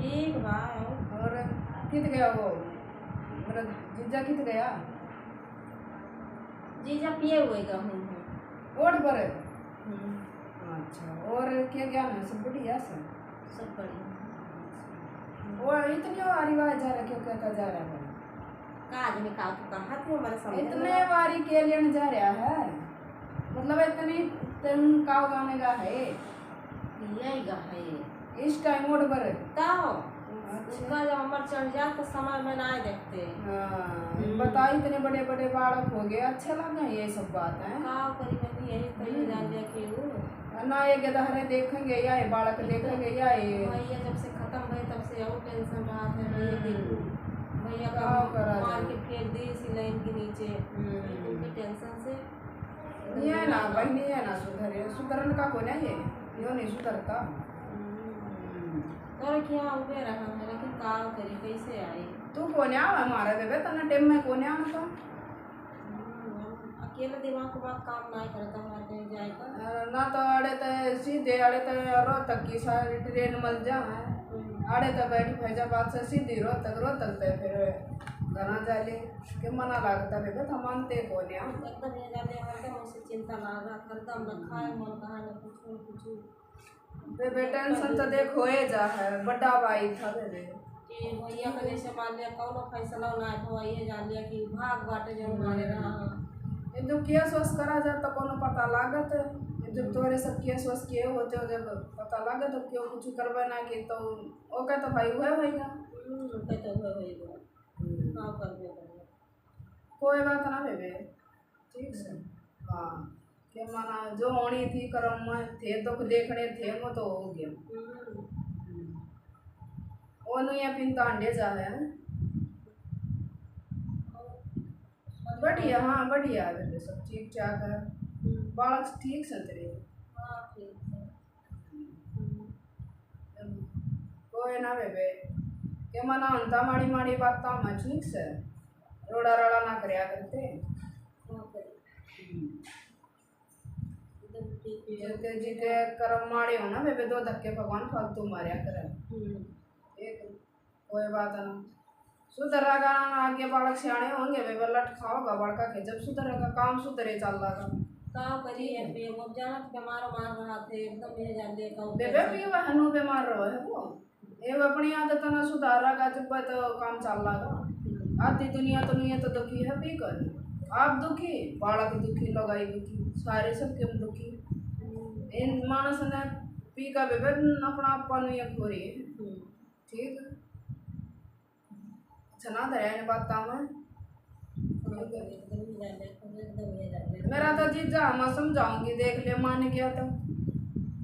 ठीक भाई। और कित गया वो मेरा जीजा कित गया? जीजा पिए हुए गहूँ ओट पर है। अच्छा और क्या क्या है सब बढ़िया सब बढ़िया। और इतनी बारी आवाज जा रहा क्यों कहता जा रहा है? काज में का तो कहा थी हमारे समझ इतने बारी के लिए जा रहा है मतलब इतनी तुम का गाने का है यही गा है इस टाइम मोड पर ताओ उसका जब अमर चढ़ जाए तो समय में ना देखते। बता इतने बड़े बड़े बालक हो गए अच्छे लगे ये सब बात है का करी मैं यही तो जान लिया कि वो ना ये गदहरे देखेंगे या ये बालक देखेंगे या ये भैया जब से खत्म हुए तब से और टेंशन रहा है भैया देखो भैया का करा मार के फेंक दी इसी लाइन के नीचे उनके टेंशन से ये ना बहनी है ना सुधरे सुधरन का कोई नहीं है यो नहीं सुधरता और क्या उबे रहा है लेकिन का करी कैसे आई तू कोने आवा हमारे बेबे तना टाइम में कोने आवा का अकेला दिमाग के बाद काम नहीं करता हमारे कहीं जाएगा ना तो अड़े तो सीधे अड़े तो रोहतक की सारी ट्रेन मिल जाए अड़े तो बैठ फैजाबाद से सीधी रोहतक तो फिर घना जाले के मना लागता बेबे तो मानते कोने आ एकदम ये जाने हरदम उसे चिंता लागा हरदम रखा है मन कहा न कुछ बेबे टेंशन तो देख होए जा है बड़ा भाई था बेबे कि भैया का जैसे मान लिया कौन फैसला ना तो ये जान लिया कि भाग बाटे जो मारे रहा ये जो केस वस करा जा तो कोनो पता लागत जब तोरे सब केस वस किए होते हो जब पता लागत तो क्यों कुछ करबे ना कि तो ओके तो भाई हुए भैया पे तो होएगा का करबे कोई बात ना बेबे ठीक है हाँ के माना जो होनी थी कर्म में थे तो देखने थे वो तो हो गया वो नहीं है पिंता अंडे जा है बढ़िया हाँ बढ़िया है बेबे सब ठीक ठाक है बालक ठीक से तेरे हाँ ठीक है कोई ना बेबे के माना अंता माड़ी माड़ी बात में ठीक से रोड़ा रोड़ा ना करया करते जिते कर्म मारे हो ना बेबे दो धक्के भगवान फालतू मारिया करे एक कोई बात ना सुधरेगा आगे बालक सियाने होंगे बेबे लट खाओगा बड़का के जब सुधरेगा काम सुधरे चल रहा काम करिए पे वो जानत बीमार मार रहा थे एकदम ये जान दे का बेबे भी वह हनु बीमार रहो है वो ये अपनी आदत ना सुधारेगा जब तो काम चल रहा आधी दुनिया तो दुखी है भी कर आप दुखी बालक दुखी लगाई दुखी सारे सब क्यों दुखी इन मानस ने पी का बेबे अपना अपन ये खोरी ठीक चना दया ने बात में मेरा तो जीजा मैं समझाऊंगी देख ले मान गया तो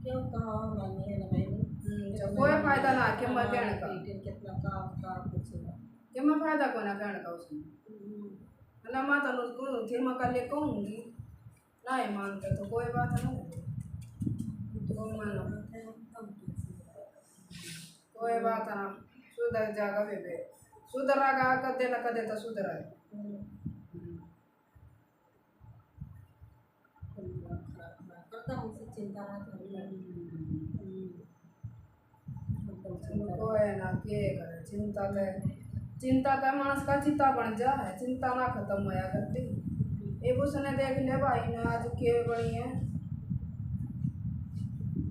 क्यों कहा मानी है ना मैंने कोई फायदा ना कि मैं कहने का कितना काम कुछ कि मैं फायदा को ना कहने का उसमें ना माता उसको फिर मैं कल कहूँगी ना ही मानते तो कोई बात नहीं तो मानो कोई बात ना सुधर जाएगा बेबे सुधरेगा कदे न कदे तो सुधर चिंता कोई ना के करे चिंता तो मानस का चिंता बन जा है चिंता ना खत्म होया करती ये उसने देख ले भाई ने आज के बनी है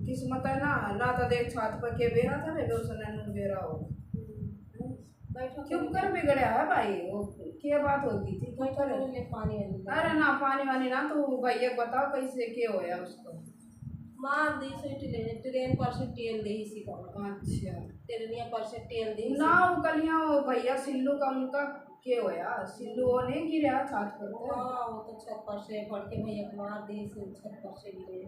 किस्मत है ना तो देख छात पर के बेरा था बेबे उसने नून बेरा हो क्यों कर बिगड़या है भाई वो क्या बात होगी थी क्यों करे पानी अरे ना पानी वानी ना तो भैया बताओ कैसे क्या होया उसको मार दी से ट्रेन पर से तेल दे इसी का अच्छा ट्रेनिया पर से तेल दे ना वो कलिया वो भैया सिल्लू का उनका क्या होया सिल्लू वो नहीं गिरा छत पर हाँ वो तो छत पर से पड़ के भैया मार दी से छत पर से गिरे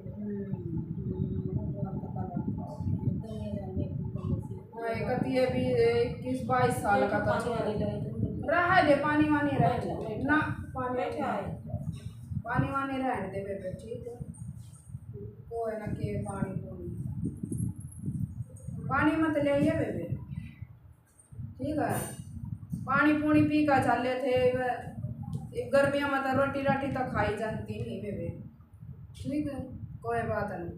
कतिये भी 21-22 साल का था रहा दे पानी वानी रहे ना पानी वानी रहने दे बेबे ठीक है कोई ना के पानी मत ले ये बेबे ठीक है पानी पूनी पी का चले थे गर्मियों में तो रोटी राटी तो खाई जाती नहीं बेबे ठीक है कोई बात नहीं